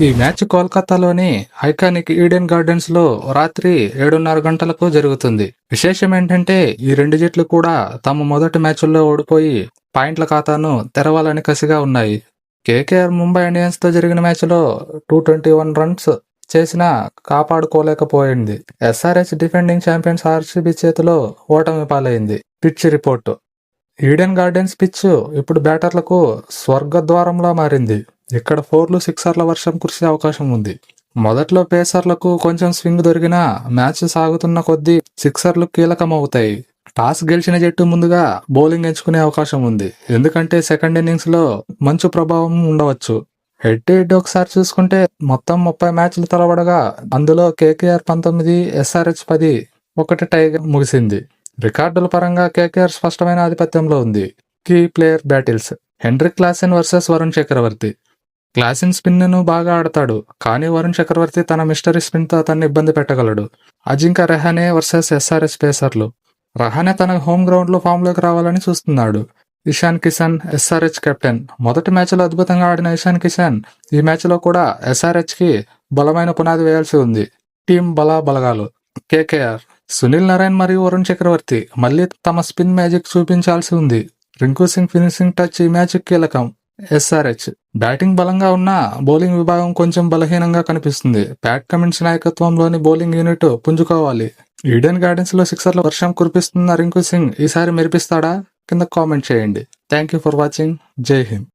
ఈ మ్యాచ్ కోల్కతాలోని iconic Eden Gardens లో రాత్రి 7:30 గంటలకు జరుగుతుంది. విశేషం ఏంటంటే ఈ రెండు జట్లు కూడా తమ మొదటి మ్యాచ్ల్లో ఓడిపోయి పాయింట్ల ఖాతాను తెరవాలని కసిగా ఉన్నాయి. కేకేఆర్ ముంబై ఇండియన్స్ తో జరిగిన మ్యాచ్లో 221 రన్స్ చేసినా కాపాడుకోలేకపోయింది. ఎస్ఆర్హెచ్ డిఫెండింగ్ ఛాంపియన్స్ ఆర్సీబీ చేతిలో ఓటమి పాలైంది. Pitch report: Eden gardens pitch ఇప్పుడు బ్యాటర్లకు స్వర్గద్వారంలా మారింది. ఇక్కడ 4లు, 6ల వర్షం కురిసే అవకాశం ఉంది. మొదట్లో పేసర్లకు కొంచెం స్వింగ్ దొరికినా మ్యాచ్ సాగుతున్న కొద్దీ సిక్సర్లు కీలకమవుతాయి. టాస్ గెలిచిన జట్టు ముందుగా బౌలింగ్ ఎంచుకునే అవకాశం ఉంది. ఎందుకంటే సెకండ్ ఇన్నింగ్స్ లో మంచు ప్రభావం ఉండవచ్చు. హెడ్ టు హెడ్ ఒకసారి చూసుకుంటే మొత్తం 30 మ్యాచ్లు తలబడగా అందులో కేకేఆర్ 19, ఎస్ఆర్హెచ్ 10, ఒకటి టైగా ముగిసింది. రికార్డుల పరంగా కేకేఆర్ స్పష్టమైన ఆధిపత్యంలో ఉంది. Key player battles: Heinrich Klaasen versus Varun Chakravarthy. Klaasen స్పిన్ను బాగా ఆడతాడు, కానీ వరుణ్ చక్రవర్తి తన మిస్టరీ స్పిన్తో అతన్ని ఇబ్బంది పెట్టగలడు. అజింకా రహానే వర్సెస్ ఎస్ఆర్హెచ్ పేసర్లు. రహానే తన హోమ్ గ్రౌండ్లో ఫామ్లోకి రావాలని చూస్తున్నాడు. Ishan Kishan, SRH captain. మొదటి మ్యాచ్లో అద్భుతంగా ఆడిన ఇషాన్ కిషన్ ఈ మ్యాచ్లో కూడా ఎస్ఆర్హెచ్కి బలమైన పునాది వేయాల్సి ఉంది. టీం బలగాలు: కేకేఆర్ సునీల్ నారాయణ్ మరియు వరుణ్ చక్రవర్తి మళ్లీ తమ స్పిన్ మ్యాజిక్ చూపించాల్సి ఉంది. రింకు సింగ్ ఫినిషింగ్ టచ్ ఈ మ్యాచ్ కీలకం. ఎస్ఆర్హెచ్ బ్యాటింగ్ బలంగా ఉన్నా బౌలింగ్ విభాగం కొంచెం బలహీనంగా కనిపిస్తుంది. ప్యాట్ కమిన్స్ నాయకత్వంలోని బౌలింగ్ యూనిట్ పుంజుకోవాలి. ఈడెన్ గార్డెన్స్ లో సిక్సర్ల వర్షం కురిపిస్తున్న రింకు సింగ్ ఈసారి మెరిపిస్తాడా? కింద కామెంట్ చేయండి. Thank you for watching. జై హింద్.